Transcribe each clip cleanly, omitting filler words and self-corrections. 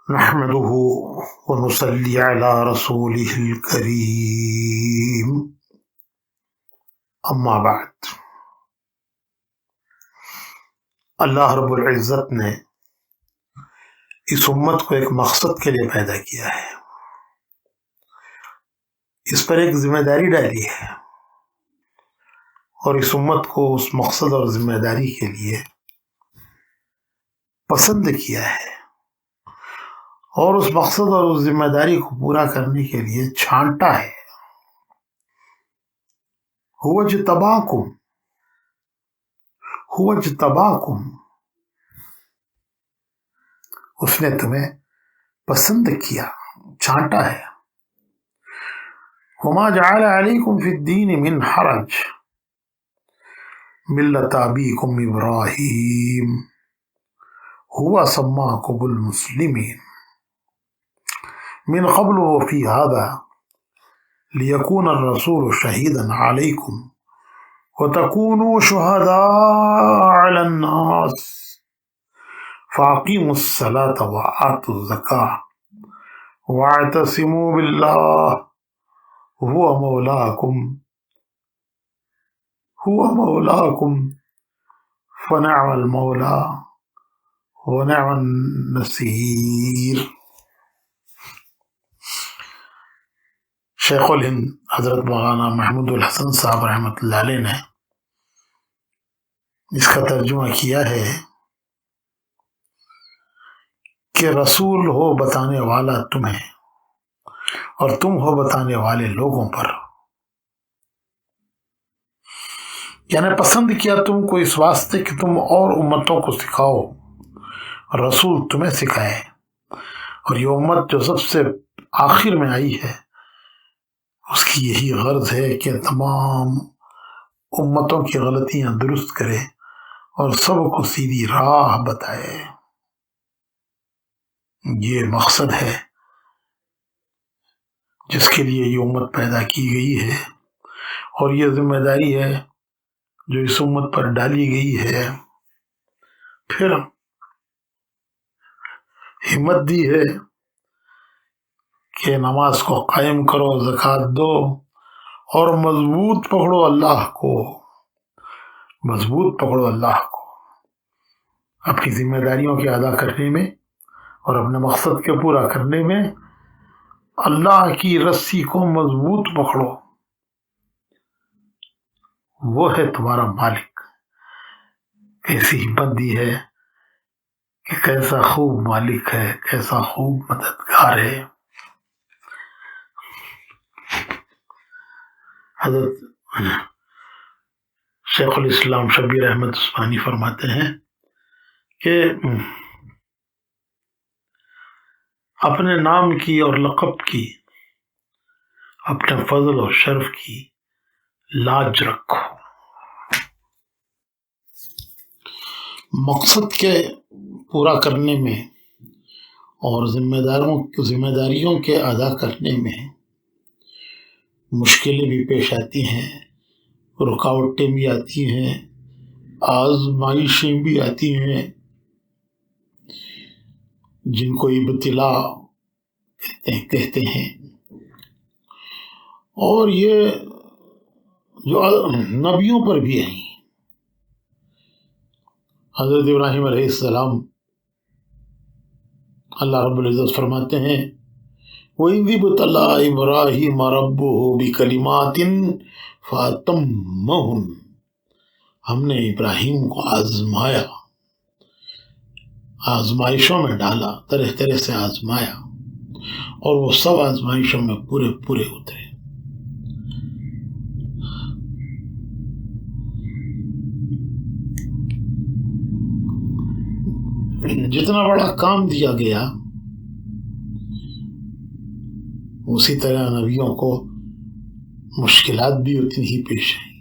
نحمده ونصلي على رسوله الكريم اما بعد۔ اللہ رب العزت نے اس امت کو ایک مقصد کے لیے پیدا کیا ہے، اس پر ایک ذمہ داری ڈالی ہے اور اس امت کو اس مقصد اور ذمہ داری کے لیے پسند کیا ہے اور اس مقصد اور اس ذمہ داری کو پورا کرنے کے لیے چھانٹا ہے۔ هو اجتباکم، اس نے تمہیں پسند کیا، چھانٹا ہے۔ وما جعل علیکم فی الدین من حرج ملت ابیکم ابراہیم هو سماکم المسلمین من قبل وفی هذا لیکون الرسول شہیدا علیکم وتکونوا شہداء علی الناس فاقیموا الصلاة وآتوا الزکاة واعتصموا باللہ هو مولاکم فنعم المولا ونعم النصیر۔ شیخ الہند حضرت مولانا محمود الحسن صاحب رحمۃ اللہ علیہ نے اس کا ترجمہ کیا ہے کہ رسول ہو بتانے والا تمہیں اور تم ہو بتانے والے لوگوں پر، یعنی پسند کیا تم کو اس واسطے کہ تم اور امتوں کو سکھاؤ، رسول تمہیں سکھائے، اور یہ امت جو سب سے آخر میں آئی ہے اس کی یہی غرض ہے کہ تمام امتوں کی غلطیاں درست کرے اور سب کو سیدھی راہ بتائے۔ یہ مقصد ہے جس کے لیے یہ امت پیدا کی گئی ہے، اور یہ ذمہ داری ہے جو اس امت پر ڈالی گئی ہے۔ پھر ہمت دی ہے کہ نماز کو قائم کرو، زکوٰۃ دو اور مضبوط پکڑو اللہ کو، مضبوط پکڑو اللہ کو اپنی ذمہ داریوں کے ادا کرنے میں اور اپنے مقصد کے پورا کرنے میں۔ اللہ کی رسی کو مضبوط پکڑو، وہ ہے تمہارا مالک۔ کیسی ہمت دی ہے کہ کیسا خوب مالک ہے، کیسا خوب مددگار ہے۔ حضرت شیخ الاسلام شبیر احمد عثمانی فرماتے ہیں کہ اپنے نام کی اور لقب کی، اپنے فضل اور شرف کی لاج رکھو، مقصد کے پورا کرنے میں اور ذمہ داریوں کے ادا کرنے میں مشکلیں بھی پیش آتی ہیں، رکاوٹیں بھی آتی ہیں، آزمائشیں بھی آتی ہیں، جن کو ابتلا کہتے ہیں۔ اور یہ جو نبیوں پر بھی آئی، حضرت ابراہیم علیہ السلام، اللہ رب العزت فرماتے ہیں وَإِذِ ابْتَلَىٰ إِبْرَاهِيمَ رَبُّهُ بِكَلِمَاتٍ فَأَتَمَّهُنَّ، ہم نے ابراہیم کو آزمایا، آزمائشوں میں ڈالا، طرح طرح سے آزمایا، اور وہ سب آزمائشوں میں پورے پورے اترے۔ جتنا بڑا کام دیا گیا اسی طرح نبیوں کو مشکلات بھی اتنی ہی پیش آئیں،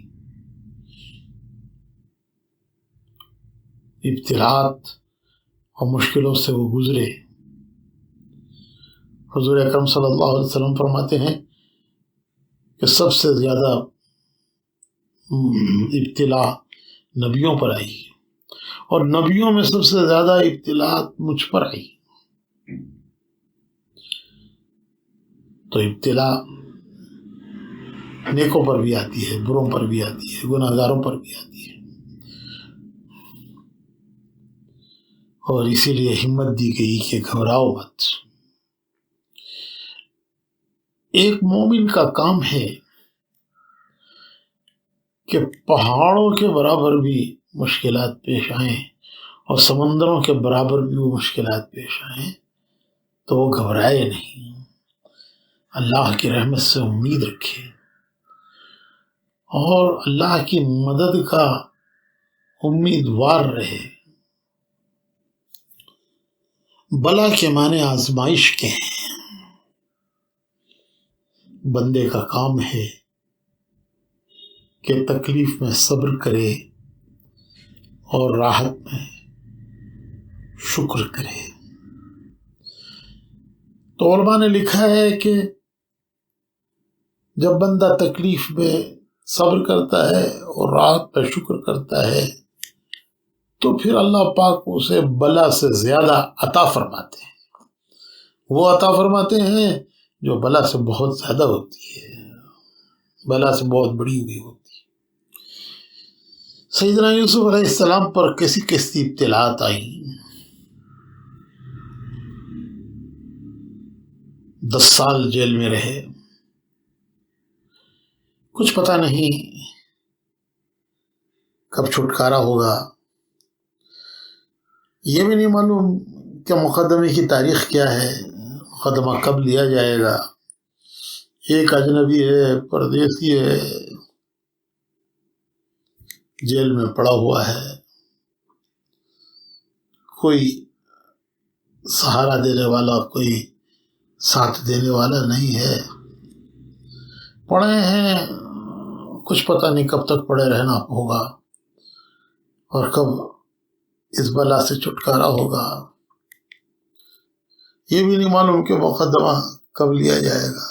ابتلاءات اور مشکلوں سے وہ گزرے۔ حضور اکرم صلی اللہ علیہ وسلم فرماتے ہیں کہ سب سے زیادہ ابتلاء نبیوں پر آئی، اور نبیوں میں سب سے زیادہ ابتلاءات مجھ پر آئی۔ تو ابتلا نیکوں پر بھی آتی ہے، بروں پر بھی آتی ہے، گناہ گاروں پر بھی آتی ہے، اور اسی لیے ہمت دی گئی کہ گھبراؤ مت۔ ایک مومن کا کام ہے کہ پہاڑوں کے برابر بھی مشکلات پیش آئیں اور سمندروں کے برابر بھی وہ مشکلات پیش آئیں تو وہ گھبرائے نہیں، اللہ کی رحمت سے امید رکھے اور اللہ کی مدد کا امیدوار رہے۔ بلا کے معنی آزمائش کے ہیں، بندے کا کام ہے کہ تکلیف میں صبر کرے اور راحت میں شکر کرے۔ تو علماء نے لکھا ہے کہ جب بندہ تکلیف میں صبر کرتا ہے اور راحت پہ شکر کرتا ہے تو پھر اللہ پاک اسے بلا سے زیادہ عطا فرماتے ہیں، وہ عطا فرماتے ہیں جو بلا سے بہت زیادہ ہوتی ہے، بلا سے بہت بڑی ہوئی ہوتی ہے۔ سیدنا یوسف علیہ السلام پر کیسی کیسی ابتلاءات آئیں، 10 سال جیل میں رہے، کچھ پتہ نہیں کب چھٹکارا ہوگا، یہ بھی نہیں معلوم کہ مقدمے کی تاریخ کیا ہے، مقدمہ کب لیا جائے گا، ایک اجنبی ہے، پردیسی ہے، جیل میں پڑا ہوا ہے، کوئی سہارا دینے والا، کوئی ساتھ دینے والا نہیں ہے، پڑے ہیں، کچھ پتہ نہیں کب تک پڑے رہنا ہوگا اور کب اس بلا سے چھٹکارا ہوگا، یہ بھی نہیں معلوم کہ مقدمہ کب لیا جائے گا۔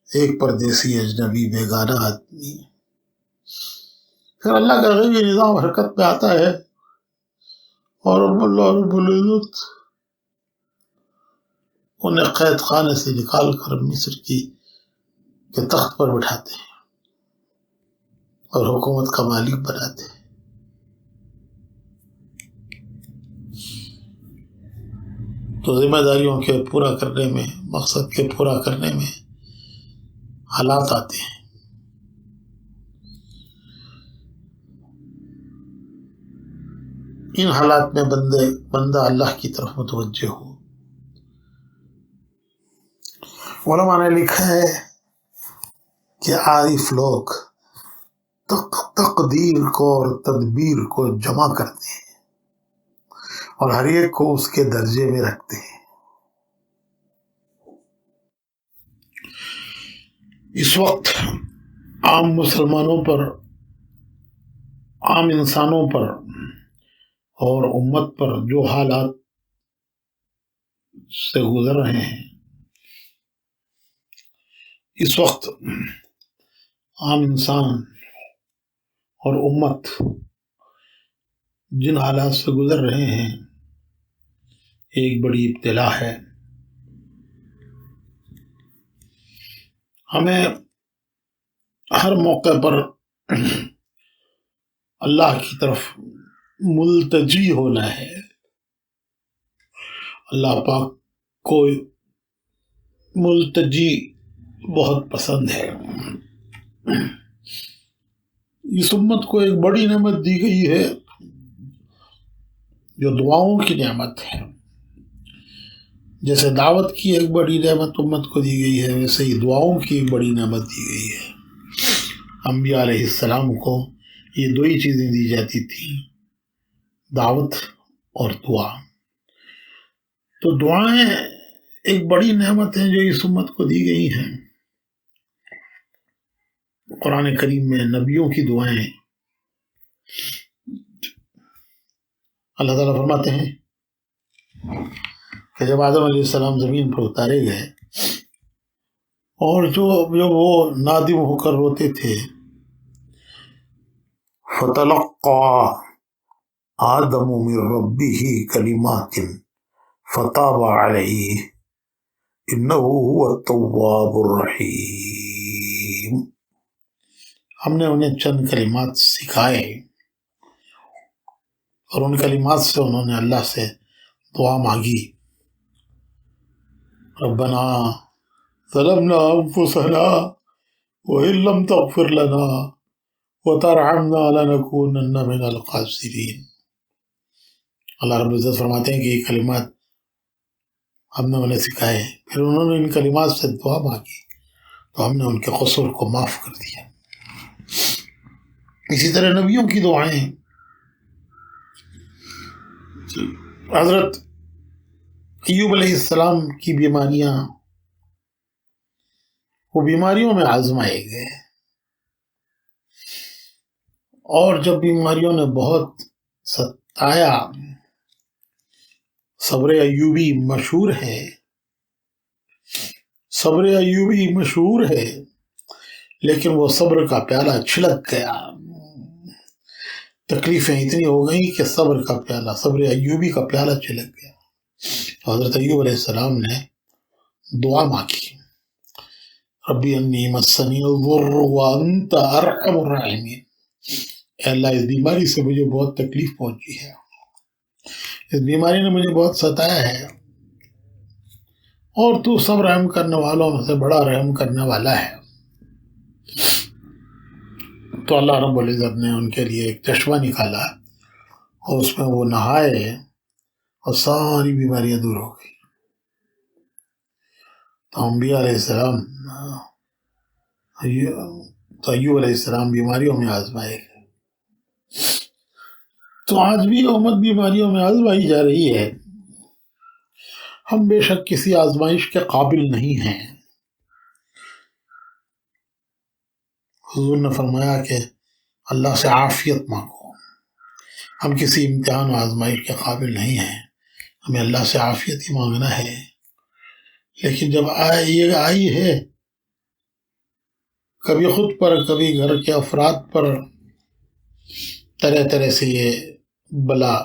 ایک پردیسی، اجنبی، بیگانہ آدمی، پھر اللہ کا غیبی نظام حرکت میں آتا ہے اور اللہ رب العزت انہیں قید خانے سے نکال کر مصر کے تخت پر بٹھاتے ہیں اور حکومت کا مالک بناتے ہیں۔ تو ذمہ داریوں کے پورا کرنے میں، مقصد کے پورا کرنے میں حالات آتے ہیں۔ ان حالات میں بندہ اللہ کی طرف متوجہ ہو۔ علماء نے لکھا ہے کہ عارف لوگ تقدیر کو اور تدبیر کو جمع کرتے ہیں اور ہر ایک کو اس کے درجے میں رکھتے ہیں۔ اس وقت عام مسلمانوں پر، عام انسانوں پر اور امت پر جو حالات سے گزر رہے ہیں، اس وقت عام انسان اور امت جن حالات سے گزر رہے ہیں، ایک بڑی ابتلا ہے۔ ہمیں ہر موقع پر اللہ کی طرف ملتجی ہونا ہے۔ اللہ پاک کو ملتجی بہت پسند ہے۔ اس امت کو ایک بڑی نعمت دی گئی ہے جو دعاؤں کی نعمت ہے۔ جیسے دعوت کی ایک بڑی نعمت امت کو دی گئی ہے، ویسے ہی دعاؤں کی ایک بڑی نعمت دی گئی ہے۔ انبیاء علیہ السلام کو یہ دو ہی چیزیں دی جاتی تھیں، دعوت اور دعا۔ تو دعائیں ایک بڑی نعمت ہیں جو اس امت کو دی گئی ہیں۔ قرآن کریم میں نبیوں کی دعائیں اللہ تعالیٰ فرماتے ہیں کہ جب آدم علیہ السلام زمین پر اتارے گئے اور جب وہ نادم ہو کر روتے تھے، فَتَلَقَّى آدَمُ مِن رَبِّهِ كَلِمَاتٍ فَتَابَ عَلَيْهِ انہ هو التواب الرحیم۔ ہم نے انہیں چند کلمات سکھائے اور ان کلمات سے انہوں نے اللہ سے دعا مانگی، ربنا ظلمنا انفسنا وان لم تغفر لنا وترحمنا لنكونن من الخاسرین۔ اللہ رب العزت فرماتے ہیں کہ یہ کلمات ہم نے انہیں سکھائے، پھر انہوں نے ان کلمات سے دعا مانگی تو ہم نے ان کے قصور کو معاف کر دیا۔ اسی طرح نبیوں کی دعائیں، حضرت ایوب علیہ السلام کی بیماریاں، وہ بیماریوں میں آزمائے گئے، اور جب بیماریوں نے بہت ستایا، صبر ایوبی مشہور ہے، صبر ایوبی مشہور ہے، لیکن وہ صبر کا پیالہ چھلک گیا، تکلیفیں اتنی ہو گئیں کہ صبر کا پیالہ، صبر ایوبی کا پیالہ چھلک گیا۔ حضرت ایوب علیہ السلام نے دعا مانگی، ربی انی مسنی الضر وانت ارحم الراحمین، اے اللہ اس بیماری سے مجھے بہت تکلیف پہنچی ہے، اس بیماری نے مجھے بہت ستایا ہے، اور تو سب رحم کرنے والوں میں سے بڑا رحم کرنے والا ہے۔ تو اللہ رب العزت نے ان کے لیے ایک چشمہ نکالا اور اس میں وہ نہائے اور ساری بیماریاں دور ہو گئی۔ تو انبیاء علیہ السلام، تو ایوب علیہ السلام بیماریوں میں آزمائے گئے۔ تو آج بھی امت بیماریوں میں آزمائی جا رہی ہے۔ ہم بے شک کسی آزمائش کے قابل نہیں ہیں۔ حضور نے فرمایا کہ اللہ سے عافیت مانگو، ہم کسی امتحان و آزمائش کے قابل نہیں ہیں، ہمیں اللہ سے عافیت ہی مانگنا ہے۔ لیکن جب یہ آئی ہے، کبھی خود پر، کبھی گھر کے افراد پر، طرح طرح سے یہ بلا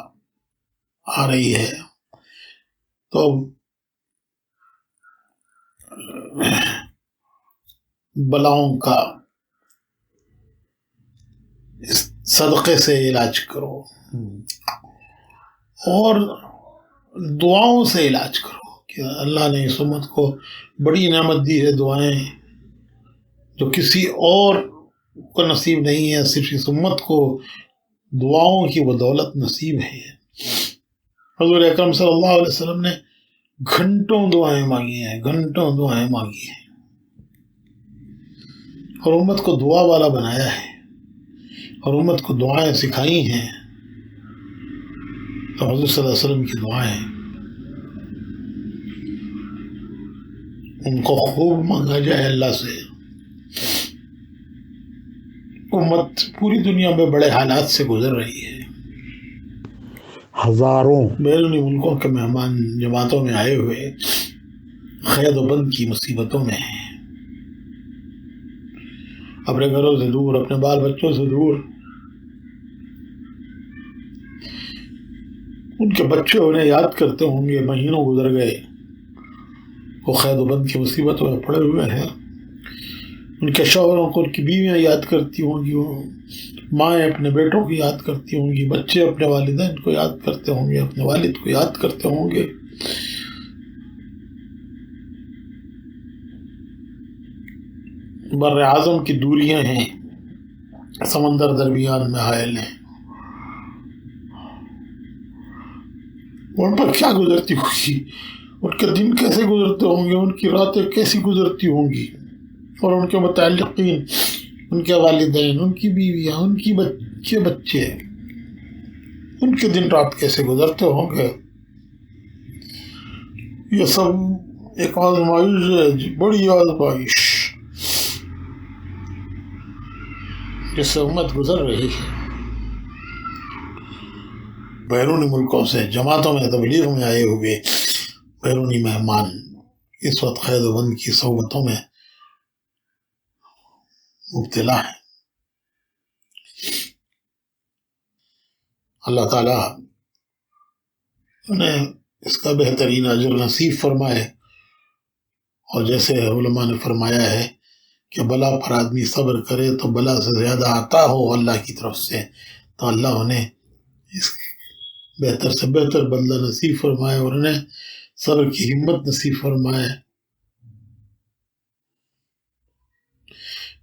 آ رہی ہے، تو بلاؤں کا صدقے سے علاج کرو اور دعاؤں سے علاج کرو، کہ اللہ نے اس امت کو بڑی نعمت دی ہے، دعائیں جو کسی اور کو نصیب نہیں ہے، صرف اس امت کو دعاؤں کی بدولت نصیب ہے۔ حضور اکرم صلی اللہ علیہ وسلم نے گھنٹوں دعائیں مانگی ہیں، گھنٹوں دعائیں مانگی ہیں، اور امت کو دعا والا بنایا ہے، اور امت کو دعائیں سکھائی ہیں۔ تو حضور صلی اللہ علیہ وسلم کی دعائیں، ان کو خوب مانگا جائے اللہ سے۔ امت پوری دنیا میں بڑے حالات سے گزر رہی ہے، ہزاروں بیرونی ملکوں کے مہمان جماعتوں میں آئے ہوئے قید و بند کی مصیبتوں میں ہیں، اپنے گھروں سے دور، اپنے بال بچوں سے دور، ان کے بچے انہیں یاد کرتے ہوں گے، مہینوں گزر گئے، وہ قید و بند کی مصیبتوں میں پڑے ہوئے ہیں، ان کے شوہروں کو ان کی بیویاں یاد کرتی ہوں گی، مائیں اپنے بیٹوں کو یاد کرتی ہوں گی، بچے اپنے والدین کو یاد کرتے ہوں گے، اپنے والد کو یاد کرتے ہوں گے۔ بر اعظم کی دوریاں ہیں، سمندر درمیان میں حائل ہیں، ان پر کیا گزرتی ہوگی، ان کے دن کیسے گزرتے ہوں گے، ان کی راتیں کیسی گزرتی ہوں گی، اور ان کے متعلقین، ان کے والدین، ان کی بیویاں، ان کی بچے، ان کے دن رات کیسے گزرتے ہوں گے۔ یہ سب ایک آزمائش ہے، بڑی آزمائش جس سے امت گزر رہی ہے۔ بیرونی ملکوں سے جماعتوں میں تبلیغ میں آئے ہوئے بیرونی مہمان اس وقت قید و بند کی صحبتوں میں مبتلا ہے۔ اللہ تعالیٰ انہیں اس کا بہترین اجر نصیب فرمائے، اور جیسے علماء نے فرمایا ہے کہ بلا پر آدمی صبر کرے تو بلا سے زیادہ عطا ہو اللہ کی طرف سے، تو اللہ انہیں اس بہتر سے بہتر بدلہ نصیب فرمائے اور انہیں صبر کی ہمت نصیب فرمائے۔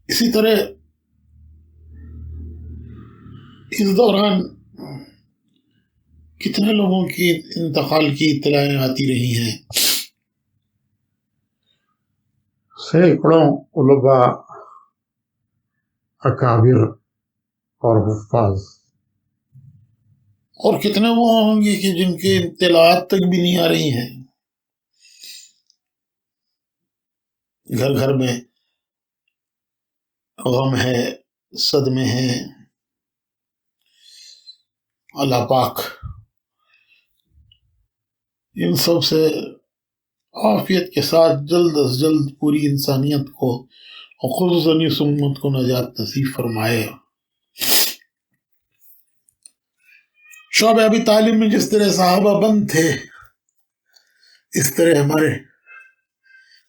اسی طرح اس دوران کتنے لوگوں کی انتقال کی اطلاعیں آتی رہی ہیں، سینکڑوں علماء، اکابر اور حفاظ، اور کتنے وہ ہوں گے کہ جن کی اطلاعات تک بھی نہیں آ رہی ہیں۔ گھر گھر میں غم ہے، صدمے ہیں، اللہ پاک ان سب سے عافیت کے ساتھ جلد از جلد پوری انسانیت کو اور خصوصاً اس امت کو نجات نصیب فرمائے۔ شعبہ ابی طالب میں جس طرح صحابہ بند تھے، اس طرح ہمارے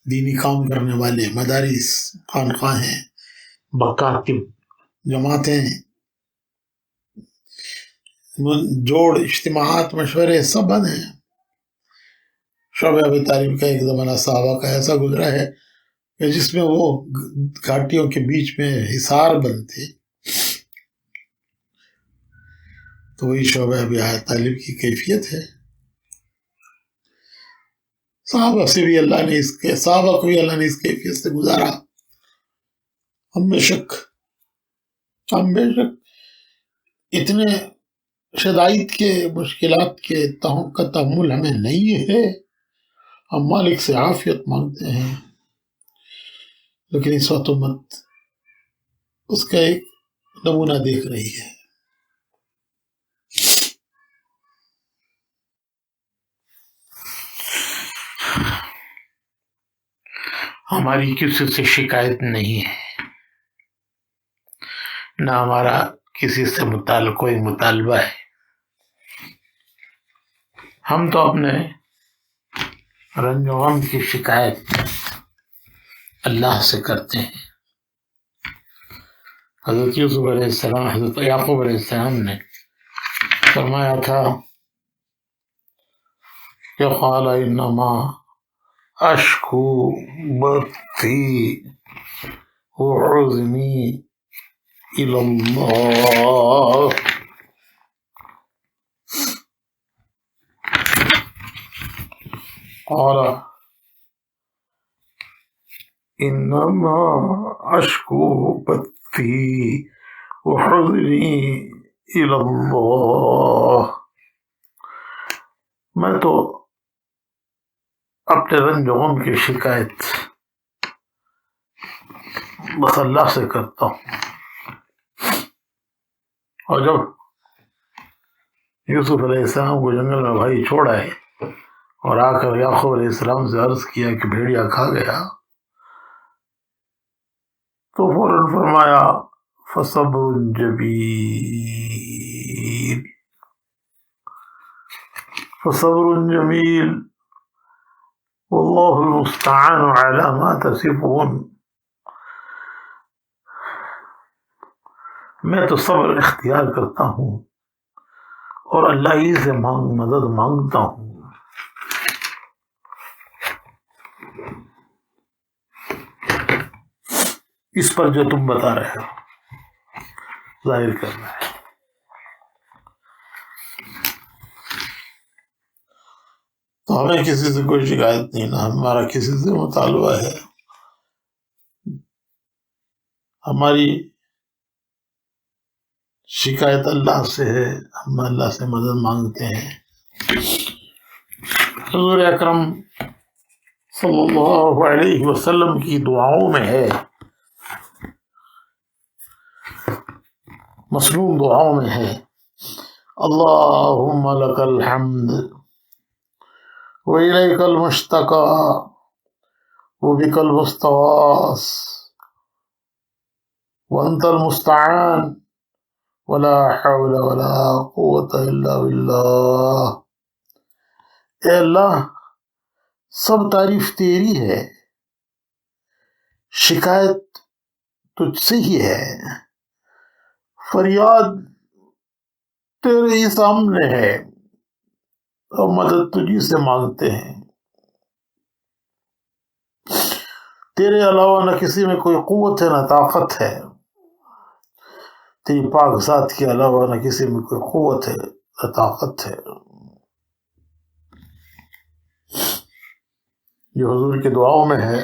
دینی کام کرنے والے مدارس، خانقاہیں، مکاتب، جماعتیں، جوڑ، اجتماعات، مشورے سب بند ہیں۔ شعبہ ابی طالب کا ایک زمانہ صحابہ کا ایسا گزرا ہے کہ جس میں وہ گھاٹیوں کے بیچ میں حصار بند تھے، تو وہی شعبہ ابی طالب کی کیفیت ہے۔ صحابہ کو بھی اللہ نے اس کیفیت سے گزارا۔ ہم بے شک اتنے شدائد کے، مشکلات کے کا تحمل ہمیں نہیں ہے، ہم مالک سے عافیت مانگتے ہیں، لیکن اس وقت امت اس کا ایک نمونہ دیکھ رہی ہے۔ ہماری کسی سے شکایت نہیں ہے، نہ ہمارا کسی سے کوئی مطالبہ ہے۔ ہم تو اپنے رنج و غم کی شکایت اللہ سے کرتے ہیں۔ حضرت یوسف علیہ السلام، حضرت یعقوب علیہ السلام نے فرمایا تھا کہ قال انما اشکو بثی وحزنی الی اللہ، قال انما اشکو بثی وحزنی الی اللہ، میں تو اپنے رنج و غم کی شکایت بس اللہ سے کرتا ہوں۔ اور جب یوسف علیہ السلام کو جنگل میں بھائی چھوڑ آئے اور آ کر یعقوب علیہ السلام سے عرض کیا کہ بھیڑیا کھا گیا، تو فوراً فرمایا فصبر جمیل، فصبر جمیل واللہ المستعان علی ما تصفون، میں تو صبر اختیار کرتا ہوں اور اللہ ہی سے مدد مانگتا ہوں۔ اس پر جو تم بتا رہے ہو ظاہر کرنا ہے۔ تو ہمیں کسی سے کوئی شکایت نہیں، نہ ہمارا کسی سے مطالبہ ہے۔ ہماری شکایت اللہ سے ہے، ہم اللہ سے مدد مانگتے ہیں۔ حضور اکرم صلی اللہ علیہ وسلم کی دعاؤں میں ہے، مسنون دعاؤں میں ہے، اللہم لک الحمد وإلیک المشتکا وبک المستغاث وانت المستعان ولا حول ولا قوة الا باللہ۔ اے اللہ، سب تعریف تیری ہے، شکایت تجھ سے ہی ہے، فریاد تیرے ہی سامنے ہے، اور مدد تجھی سے مانگتے ہیں۔ تیرے علاوہ نہ کسی میں کوئی قوت ہے نہ طاقت ہے، تیری پاک ذات کے علاوہ نہ کسی میں کوئی قوت ہے نہ طاقت ہے۔ جو حضور کے دعاؤں میں ہے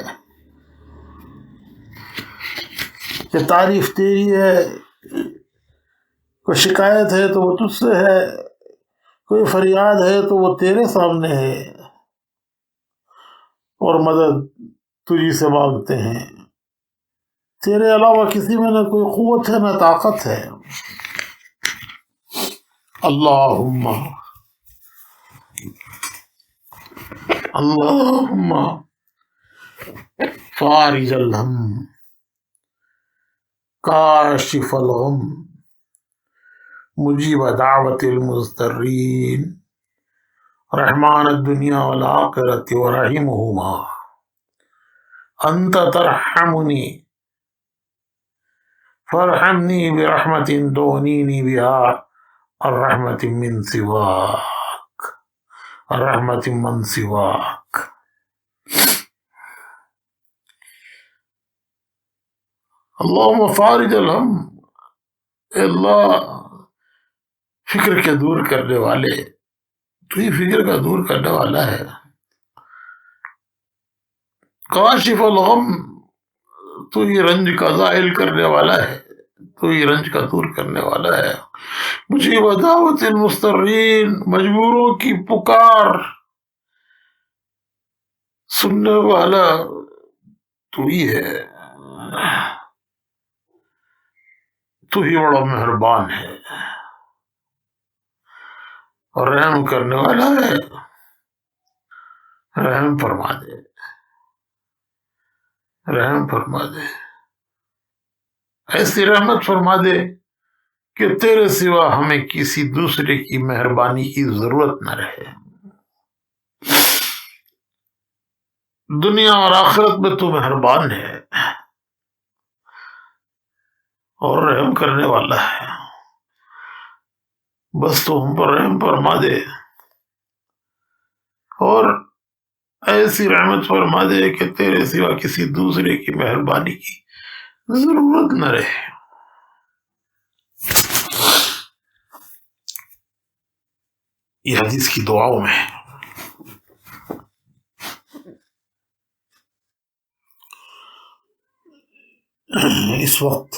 کہ تعریف تیری ہے، کوئی شکایت ہے تو وہ تجھ سے ہے، کوئی فریاد ہے تو وہ تیرے سامنے ہے، اور مدد تجھی سے مانگتے ہیں۔ تیرے علاوہ کسی میں نہ کوئی قوت ہے نہ طاقت ہے۔ اللہم اللہم فارج الہم کاشف الغم مجیب دعوت المضطرین رحمان الدنیا والآخرۃ ورحیمہما انت ترحمنی فارحمنی برحمت تغنینی بہا الرحمت من سواک الرحمت من سواک۔ اللہم فارج الہم، اے اللہ فکر کے دور کرنے والے، تو ہی فکر کا دور کرنے والا ہے۔ کاشف الغم، تو ہی رنج کا زائل کرنے والا ہے، تو ہی رنج کا دور کرنے والا ہے۔ مجیب دعوت المضطرین، مجبوروں کی پکار سننے والا تو ہی ہے، تو ہی بڑا مہربان ہے اور رحم کرنے والا ہے۔ رحم فرما دے، رحم فرما دے، ایسی رحمت فرما دے کہ تیرے سوا ہمیں کسی دوسرے کی مہربانی کی ضرورت نہ رہے۔ دنیا اور آخرت میں تو مہربان ہے اور رحم کرنے والا ہے، بس تو ہم پر رحم فرما دے اور ایسی رحمت فرما دے کہ تیرے سوا کسی دوسرے کی مہربانی کی ضرورت نہ رہے۔ یہ حدیث کی دعاؤں میں ہے۔ اس وقت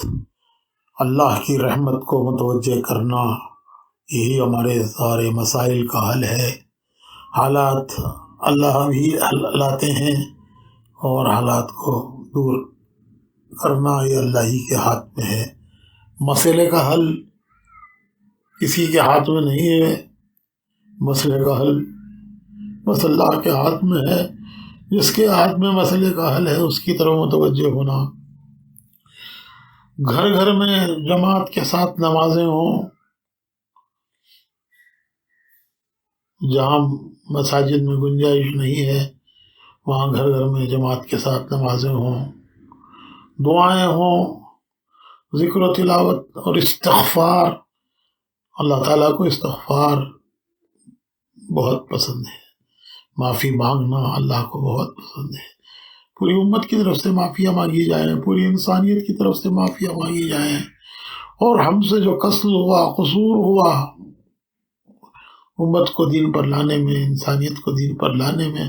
اللہ کی رحمت کو متوجہ کرنا، یہی ہمارے سارے مسائل کا حل ہے۔ حالات اللہ بھی لاتے ہیں اور حالات کو دور کرنا یہ اللہ ہی کے ہاتھ میں ہے۔ مسئلے کا حل کسی کے ہاتھ میں نہیں ہے، مسئلے کا حل بس اللہ کے ہاتھ میں ہے۔ جس کے ہاتھ میں مسئلے کا حل ہے اس کی طرف متوجہ ہونا۔ گھر گھر میں جماعت کے ساتھ نمازیں ہوں، جہاں مساجد میں گنجائش نہیں ہے وہاں گھر گھر میں جماعت کے ساتھ نمازیں ہوں، دعائیں ہوں، ذکر و تلاوت اور استغفار۔ اللہ تعالیٰ کو استغفار بہت پسند ہے، معافی مانگنا اللہ کو بہت پسند ہے۔ پوری امت کی طرف سے معافیاں مانگی جائیں، پوری انسانیت کی طرف سے معافیاں مانگی جائیں، اور ہم سے جو قصور ہوا، قصور ہوا امت کو دین پر لانے میں، انسانیت کو دین پر لانے میں،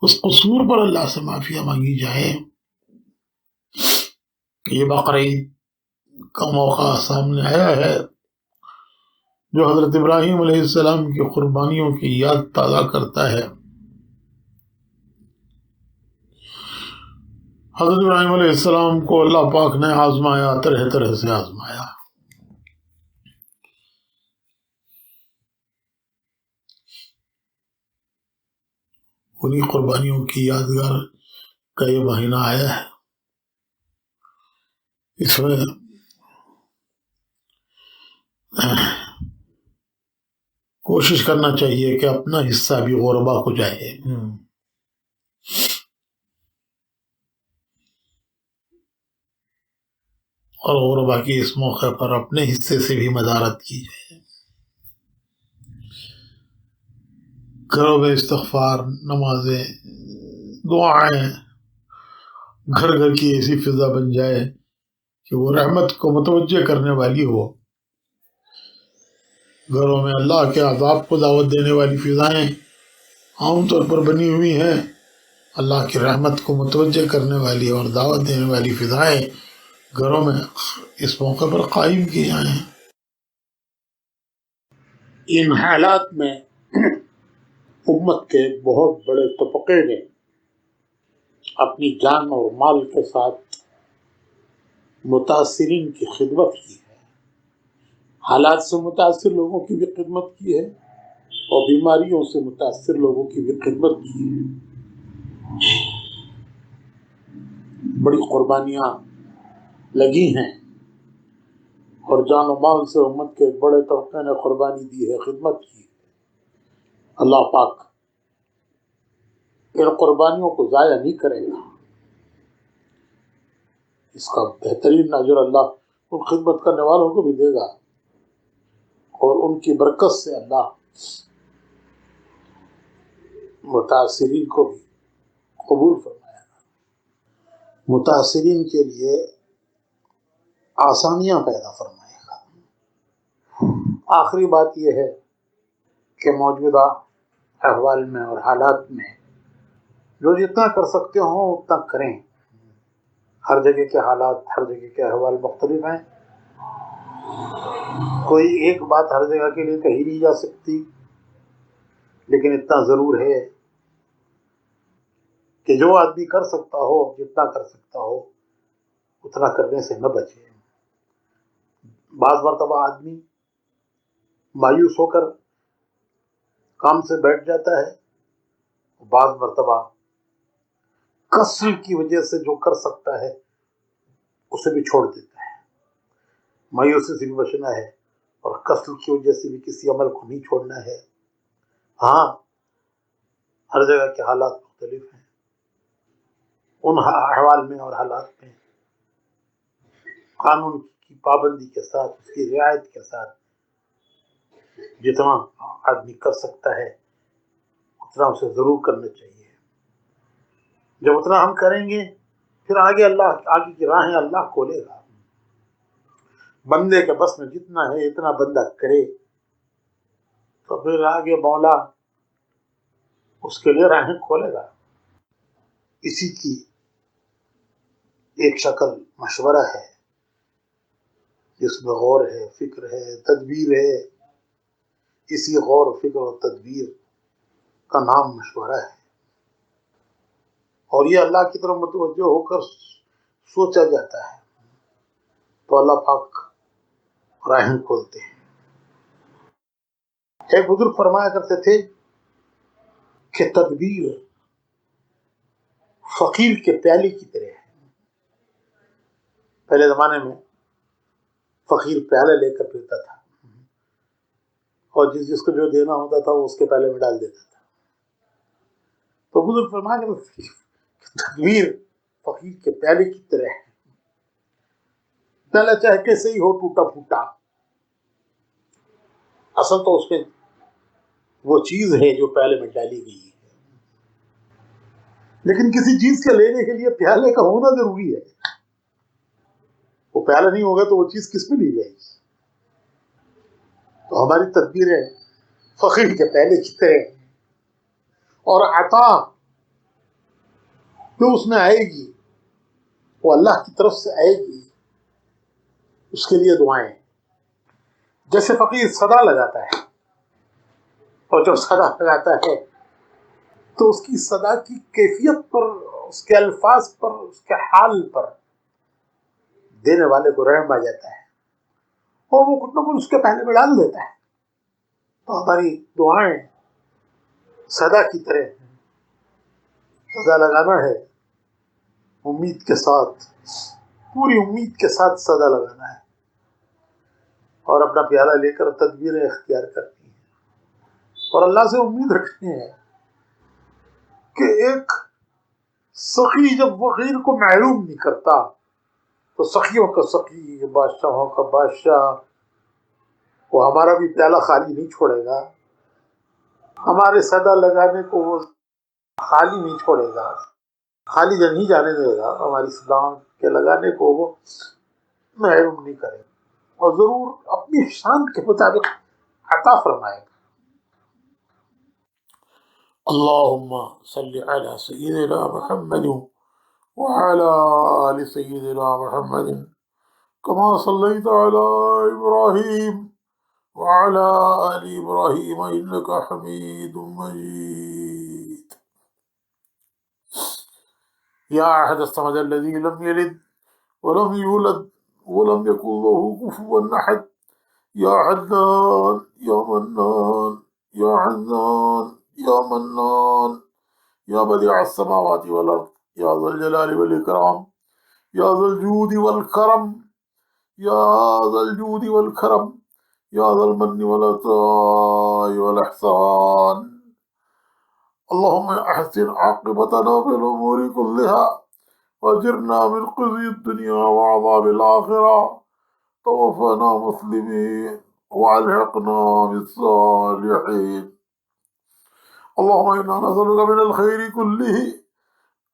اس قصور پر اللہ سے معافیاں مانگی جائیں۔ یہ بقرعید کا موقع سامنے آیا ہے جو حضرت ابراہیم علیہ السلام کی قربانیوں کی یاد تازہ کرتا ہے۔ حضرت ابراہیم علیہ السلام کو اللہ پاک نے آزمایا، طرح طرح سے آزمایا۔ انہی قربانیوں کی یادگار کا یہ مہینہ آیا ہے۔ اس میں کوشش کرنا چاہیے کہ اپنا حصہ بھی غربا کو جائے۔ اور غربا کی اس موقع پر اپنے حصے سے بھی مدارت کی جائے. گھروں میں استغفار، نمازیں، دعائیں، گھر گھر کی ایسی فضا بن جائے کہ وہ رحمت کو متوجہ کرنے والی ہو. گھروں میں اللہ کے عذاب کو دعوت دینے والی فضائیں عام طور پر بنی ہوئی ہیں. اللہ کی رحمت کو متوجہ کرنے والی اور دعوت دینے والی فضائیں گھروں میں اس موقع پر قائم کی جائیں. ان حالات میں امت کے بہت بڑے طبقے نے اپنی جان اور مال کے ساتھ متاثرین کی خدمت کی ہے. حالات سے متاثر لوگوں کی بھی خدمت کی ہے اور بیماریوں سے متاثر لوگوں کی بھی خدمت کی ہے. بڑی قربانیاں لگی ہیں اور جان و مال سے امت کے ایک بڑے طبقے نے قربانی دی ہے، خدمت کی ہے. اللہ پاک ان قربانیوں کو ضائع نہیں کرے گا. اس کا بہترین اجر اللہ ان خدمت کرنے والوں کو بھی دے گا اور ان کی برکت سے اللہ متاثرین کو بھی قبول فرمائے گا. متاثرین کے لیے آسانیاں پیدا فرمائے گا. آخری بات یہ ہے کہ موجودہ احوال میں اور حالات میں جو جتنا کر سکتے ہوں اتنا کریں. ہر جگہ کے حالات، ہر جگہ کے احوال مختلف ہیں. کوئی ایک بات ہر جگہ کے لیے کہی نہیں جا سکتی، لیکن اتنا ضرور ہے کہ جو آدمی کر سکتا ہو، جتنا کر سکتا ہو اتنا کرنے سے نہ بچے. بعض مرتبہ آدمی مایوس ہو کر کام سے بیٹھ جاتا ہے، بعض مرتبہ کسل کی وجہ سے جو کر سکتا ہے اسے بھی چھوڑ دیتا ہے. مایوسی سے بھی بچنا ہے اور کسل کی وجہ سے بھی کسی عمل کو نہیں چھوڑنا ہے. ہاں، ہر جگہ کے حالات مختلف ہیں. ان احوال میں اور حالات میں قانون کی پابندی کے ساتھ، اس کی رعایت کے ساتھ جتنا آدمی کر سکتا ہے اتنا اسے ضرور کرنا چاہیے. جب اتنا ہم کریں گے پھر آگے کی راہیں اللہ کھولے گا. بندے کے بس میں جتنا ہے اتنا بندہ کرے تو پھر آگے مولا اس کے لیے راہیں کھولے گا. اسی کی ایک شکل مشورہ ہے جس میں غور ہے، فکر ہے، تدبیر ہے. اسی غور، فکر اور تدبیر کا نام مشورہ ہے، اور یہ اللہ کی طرف متوجہ ہو کر سوچا جاتا ہے تو اللہ پاک راہیں کھولتے ہیں. ایک بزرگ فرمایا کرتے تھے کہ تدبیر فقیر کے پیالے کی طرح ہے. پہلے زمانے میں فقیر پیالہ لے کر پیتا تھا اور جس کو جو دینا ہوتا تھا وہ اس کے پیالے میں ڈال دیتا تھا. تو بزرگ فرمایا کرتے تھے کہ تدبیر فقیر کے پیالے کی طرح ہے. پیالہ چاہے کیسے ہی ہو، ٹوٹا پھوٹا، اصل تو اس میں وہ چیز ہے جو پیالے میں ڈالی گئی ہے. لیکن کسی چیز کے لینے کے لیے پیالے کا ہونا ضروری ہے. وہ پیالہ نہیں ہوگا تو وہ چیز کس میں لی جائے گی. تو ہماری تدبیریں فقیر کے پیالے کی طرح ہیں، اور عطا جو اس میں آئے گی وہ اللہ کی طرف سے آئے گی. اس کے لیے دعائیں. جیسے فقیر صدا لگاتا ہے، اور جب صدا لگاتا ہے تو اس کی صدا کی کیفیت پر، اس کے الفاظ پر، اس کے حال پر دینے والے کو رحم آ جاتا ہے اور وہ کچھ نہ کچھ اس کے پہلے میں ڈال دیتا ہے. تو ہماری دعائیں صدا کی طرح ہیں. صدا لگانا ہے امید کے ساتھ، پوری امید کے ساتھ صدا لگانا ہے اور اپنا پیالہ لے کر تدبیریں اختیار کرنی ہے اور اللہ سے امید رکھنی ہے کہ ایک سخی جب فقیر کو محروم نہیں کرتا تو سخیوں کا سخی، بادشاہوں کا بادشاہ، وہ ہمارا بھی پیالہ خالی نہیں چھوڑے گا، ہمارے صدا لگانے کو وہ خالی نہیں چھوڑے گا، خالی نہیں جانے دے گا، ہماری صداؤں کے لگانے کو وہ محروم نہیں کرے گا، اور ضرور اپنی شان کے مطابق عطا فرمائے گا۔ اللهم صل على سيدنا محمد وعلى آل سيدنا محمد كما صليت على إبراهيم وعلى آل إبراهيم إنك حميد مجيد. يا أحد الصمد الذي لم يلد ولم يولد ولم يكن له كفوا أحد، يا حنان يا منان يا حنان يا منان، يا بديع السماوات والأرض، يا ذا الجلال والإكرام، يا ذا الجود والكرم، يا ذا الجود والكرم، يا ذا المن والعطاء والإحسان. اللهم أحسن عاقبتنا في الأمور كلها وأجرنا من خزي الدنيا وعذاب الآخرة، توفنا مسلمين وألحقنا بالصالحين. اللهم إنا نسألك من الخير كله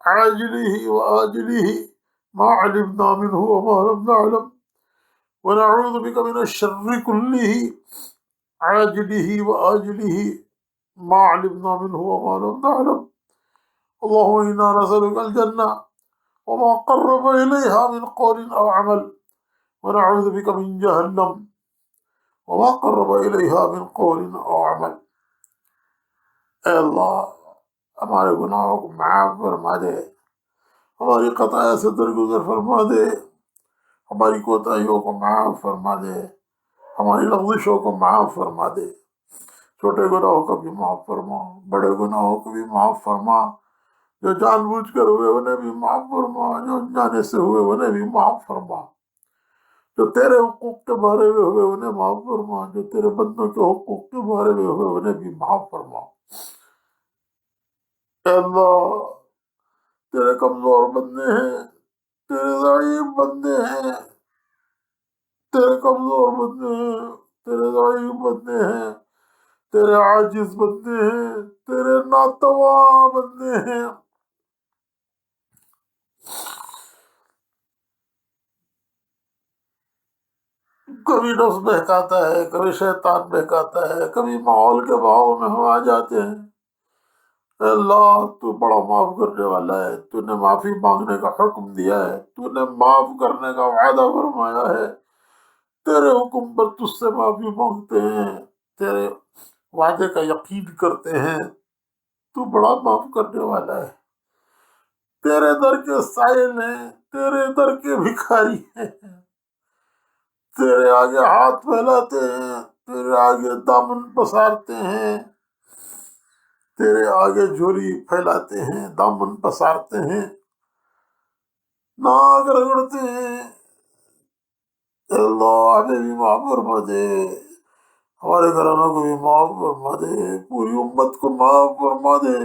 عاجله وآجله ما علمنا منه وما لم نعلم، ونعوذ بك من الشر كله عاجله وآجله ما علمنا منه وما لم نعلم. اللهم إنا نسألك الجنة وما قرب إليها من قول أو عمل، ونعوذ بك من جهنم وما قرب إليها من قول أو عمل. اے اللہ ہمارے گناہوں کو معاف فرما دے، ہماری خطایا سے درگزر فرما دے، ہماری کوتاہیوں کو معاف فرما دے، ہماری لغزشوں کو معاف فرما دے، چھوٹے گناہوں کو بھی معاف فرما، بڑے گناہوں کو بھی معاف فرما، جو جان بوجھ کر ہوئے انہیں بھی معاف فرما، جو انجانے سے ہوئے انہیں بھی معاف فرما، جو تیرے حقوق کے بارے میں ہوئے انہیں معاف فرما، جو تیرے بندوں کے حقوق کے بارے میں ہوئے انہیں بھی معاف فرما۔ اے اللہ تیرے کمزور بندے ہیں، تیرے ضعیف بندے ہیں، تیرے کمزور بندے ہیں، تیرے ضعیف بندے ہیں، تیرے عاجز بندے ہیں، تیرے ناتواں بندے ہیں۔ کبھی نفس بہکاتا ہے، کبھی شیطان بہکاتا ہے، کبھی ماحول کے بہاؤ میں ہم آ جاتے ہیں۔ اے اللہ تو بڑا معاف کرنے والا ہے، تو نے معافی مانگنے کا حکم دیا ہے، تو نے معاف کرنے کا وعدہ فرمایا ہے، تیرے حکم پر تجھ سے معافی مانگتے ہیں، تیرے وعدے کا یقین کرتے ہیں، تو بڑا معاف کرنے والا ہے۔ تیرے در کے سائل ہیں، تیرے در کے بھکاری ہیں، تیرے آگے ہاتھ پھیلاتے ہیں، تیرے آگے دامن پسارتے ہیں، تیرے آگے جھولی پھیلاتے ہیں، دامن پسارتے ہیں، ناک رگڑتے ہیں۔ اے اللہ ہمیں بھی معاف فرما دے، ہمارے گھرانوں کو بھی معاف فرما دے، پوری امت کو معاف فرما دے،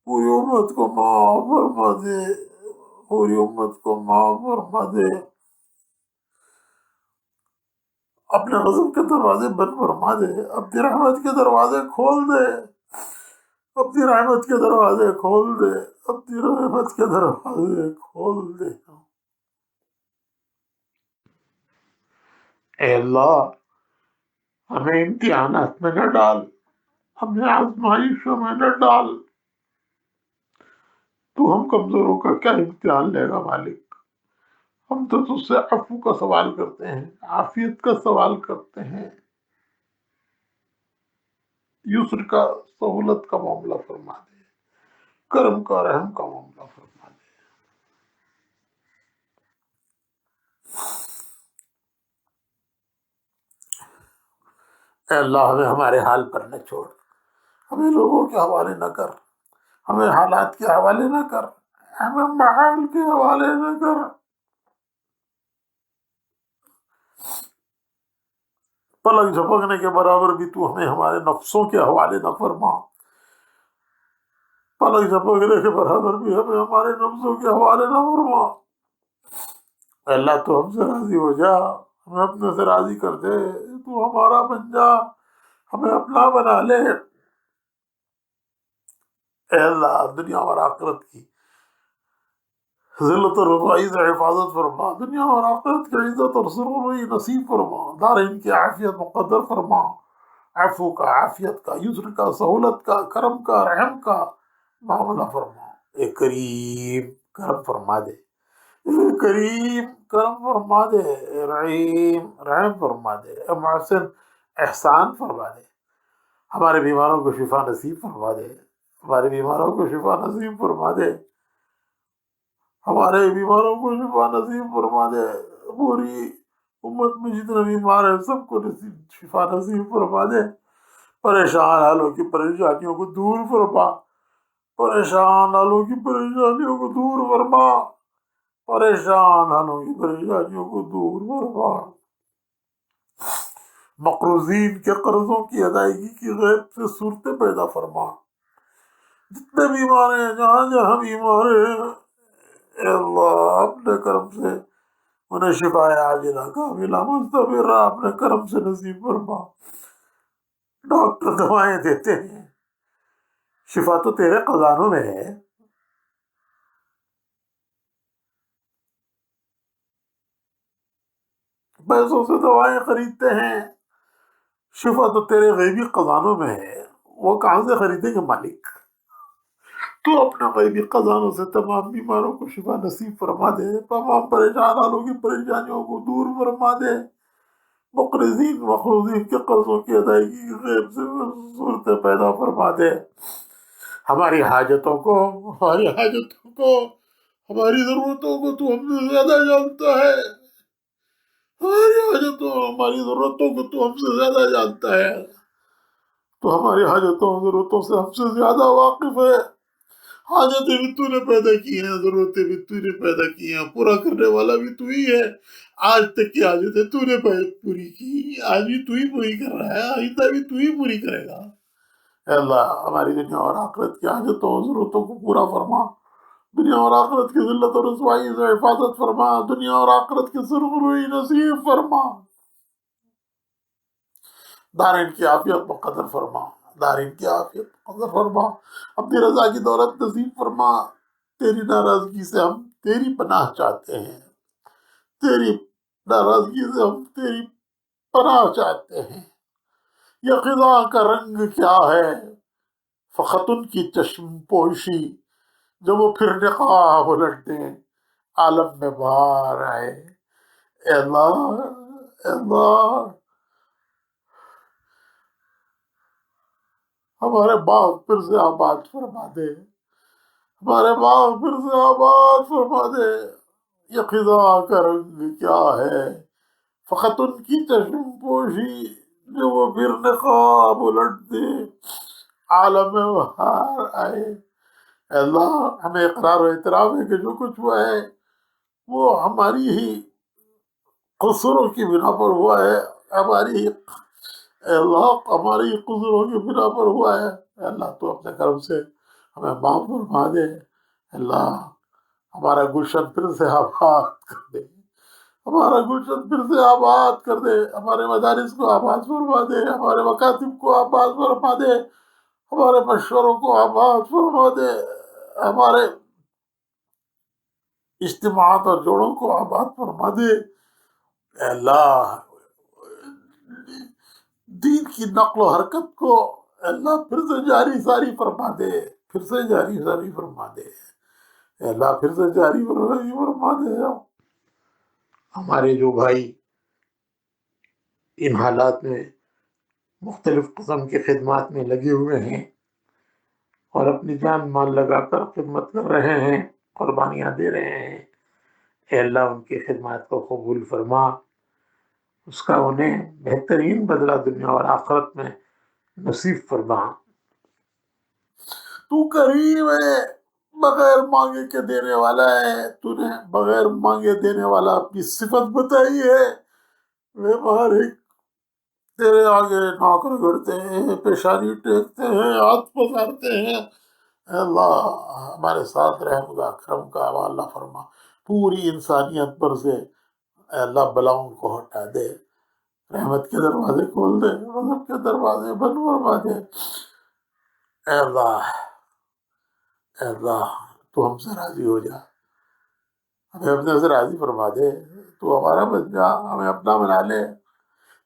پوری امت کو معاف فرما دے، پوری امت کو معاف فرما دے۔ اپنے غضب کے دروازے بند فرما دے، اپنی رحمت کے دروازے کھول دے، اپنی رحمت کے دروازے کھول دے، اپنی رحمت کے دروازے کھول دے۔ اے اللہ ہمیں امتحانات میں نہ ڈال، ہمیں آزمائشوں میں نہ ڈال، تو ہم کمزوروں کا کیا امتحان لے گا مالک؟ ہم تو تجھ سے عفو کا سوال کرتے ہیں، عافیت کا سوال کرتے ہیں، یسر کا، سہولت کا معاملہ فرما دے، کرم کا، رحم کا معاملہ فرما دے۔ اے اللہ ہمیں ہمارے حال پر نہ چھوڑ، ہمیں لوگوں کے حوالے نہ کر، ہمیں حالات کے حوالے نہ کر، ہمیں محال کے حوالے نہ کر۔ پلک جھپکنے کے برابر بھی تو ہمیں ہمارے نفسوں کے حوالے نہ فرما، پلک جھپکنے کے برابر بھی ہمیں ہمارے نفسوں کے حوالے نہ فرما۔ اللہ تو ہم سے راضی ہو جا، ہمیں اپنے سے راضی کر دے، تو ہمارا بن جا، ہمیں اپنا بنا لے۔ اے اللہ دنیا اور آخرت کی ذلت اور رسوائی سے حفاظت فرما، دنیا اور آخرت کی عزت اور سرور نصیب فرما، دارین کی عافیت مقدر فرما، عفو کا، عافیت کا، یسر کا، سہولت کا، کرم کا، رحم کا معاملہ فرما۔ اے کریم کرم فرما دے، اے کریم کرم فرما دے، اے رحیم رحم فرما دے، اے محسن احسان فرما دے، ہمارے بیماروں کو شفا نصیب فرما دے، ہمارے بیماروں کو شفا نصیب فرما دے، ہمارے بیماروں کو شفا نصیب فرما دے، پوری امت میں جتنے بیمار ہیں سب کو شفا نصیب فرما دے، پریشان حالوں کی پریشانیوں کو دور فرما، پریشان حالوں کی پریشانیوں کو دور فرما، پریشان حالوں کی پریشانیوں کو دور فرما، مقروضین کے قرضوں کی ادائیگی کی غیب سے صورتیں پیدا فرما، جتنے بیمار ہیں جہاں جہاں بیمار ہیں اے اللہ اپنے کرم سے انہیں شفا عاجلہ کاملہ مستمرہ اپنے کرم سے نصیب فرما۔ ڈاکٹر دوائیں دیتے ہیں، شفا تو تیرے خزانوں میں ہے، پیسوں سے دوائیں خریدتے ہیں، شفا تو تیرے غیبی خزانوں میں ہے، وہ کہاں سے خریدیں گے مالک؟ تو اپنے غیبی خزانوں سے تمام بیماروں کو شفا نصیب فرما دے، تمام پریشان حالوں کی پریشانیوں کو دور فرما دے، مقرضین مقروضین کے قرضوں کی ادائیگی کی غیب سے صورتیں پیدا فرما دے، ہماری حاجتوں کو، ہماری حاجتوں کو، ہماری ضرورتوں کو تو ہم سے زیادہ جانتا ہے، ہماری حاجتوں ہماری ضرورتوں کو تو ہم سے زیادہ جانتا ہے، تو ہماری حاجتوں ضرورتوں سے ہم سے زیادہ واقف ہے، حاجتیں بھی تو نے پیدا کی ہیں، ضرورتیں بھی تو نے پیدا کی ہیں، پورا کرنے والا بھی تو ہی ہے، آج تک کی حاجتیں تو نے پوری کی، آج بھی تو ہی پوری کر رہا ہے، آئندہ بھی تو ہی پوری کرے گا۔ اے اللہ ہماری دنیا اور آخرت کی حاجتوں اور ضرورتوں کو پورا فرما، دنیا اور آخرت کی ذلت اور رسوائی سے حفاظت فرما، دنیا اور آخرت کی سرخروئی نصیب فرما، دارین کی عافیت مقدر فرما، دارین کی عافیت مقدر فرما، اپنی رضا کی دولت نصیب فرما، تیری ناراضگی سے ہم تیری پناہ چاہتے ہیں، تیری ناراضگی سے ہم تیری پناہ چاہتے ہیں، یہ خدا کا رنگ کیا ہے، فقط ان کی چشم پوشی جب وہ پھر نقاب الٹ دیں، عالم میں بہار آئے، اے اللہ اے اللہ ہمارے باغ پھر سے آباد فرما دے، ہمارے باغ پھر سے آباد فرما دے، یہ خدا کا رنگ کیا ہے، فقط ان کی چشم پوشی جو وہ پھر نقاب الٹ دے، عالم میں بہار آئے، اے اللہ ہمیں اقرار و اعتراف ہے کہ جو کچھ ہوا ہے وہ ہماری ہی قصوروں کی بنا پر ہوا ہے، ہماری ہی اے اللہ ہماری ہی قصوروں کی بنا پر ہوا ہے، اے اللہ تو اپنے کرم سے ہمیں معاف فرما دے، اے اللہ ہمارا گلشن پھر سے آباد کر دے، ہمارا گلشن پھر سے آباد کر دے، ہمارے مدارس کو آباد فرما دے، ہمارے مکاتب کو آباد فرما دے، ہمارے مشوروں کو آباد فرما دے، ہمارے اجتماعات اور جوڑوں کو آباد فرما دے، اے اللہ دین کی نقل و حرکت کو اے اللہ پھر سے جاری ساری فرما دے، پھر سے جاری ساری فرما دے، اے اللہ پھر سے جاری فرما دے۔ ہمارے جو بھائی ان حالات میں مختلف قسم کی خدمات میں لگے ہوئے ہیں اور اپنی جان مال لگا کر خدمت کر رہے ہیں، قربانیاں دے رہے ہیں، اے اللہ ان کی خدمات کو قبول فرما، اس کا انہیں بہترین بدلہ دنیا اور آخرت میں نصیب فرما۔ تو کریم ہے، بغیر مانگے کے دینے والا ہے، تو نے بغیر مانگے دینے والا اپنی صفت بتائی ہے، وہ مالک تیرے آگے ناک رگڑتے ہیں، پیشانی ٹیکتے ہیں، ہاتھ پسارتے ہیں، اے اللہ ہمارے ساتھ رحم کا کرم کا حوالہ فرما، پوری انسانیت پر سے اے اللہ بلاؤں کو ہٹا دے، رحمت کے دروازے کھول دے، غضب کے دروازے بند فرما دے۔ اے اللہ، اے اللہ تو ہم سے راضی ہو جا، ہمیں اپنے سے راضی فرما دے، تو ہمارا بن جا، ہمیں اپنا بنا لے۔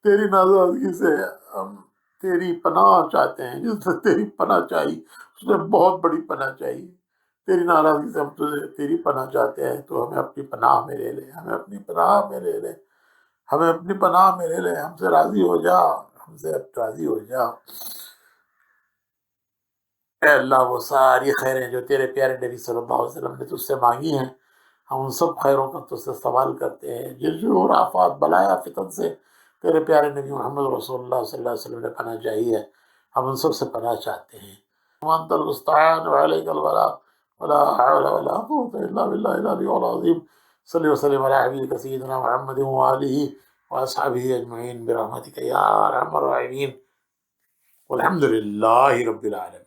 تیری نازازگی سے ہم تیری پناہ چاہتے ہیں، جس نے تیری پناہ چاہی اس نے بہت بڑی پناہ چاہی۔ تیری ناراضگی سے ہم تجھے تیری پناہ چاہتے ہیں، تو ہمیں اپنی پناہ میں لے لے، ہمیں اپنی پناہ میں لے لے، ہمیں اپنی پناہ میں لے لے، ہم سے راضی ہو جا، ہم سے راضی ہو جا۔ اے اللہ وہ ساری خیریں جو تیرے پیارے نبی صلی اللہ علیہ وسلم نے تجھ سے مانگی ہیں، ہم ان سب خیروں کا تجھ سے سوال کرتے ہیں۔ جن شرور آفات بلایا فتن سے تیرے پیارے نبی محمد رسول اللہ صلی اللہ علیہ وسلم نے پناہ چاہی ہے، ہم ان سب سے پناہ چاہتے ہیں۔ وانت المستعان وعلیک البلاغ ولا حول ولا قوة الا باللہ العلی العظیم۔ صلی وسلم علی حبیبک سیدنا محمد وآلہ واصحابہ اجمعین برحمتک یا ارحم الراحمین، والحمد للہ رب العالمین۔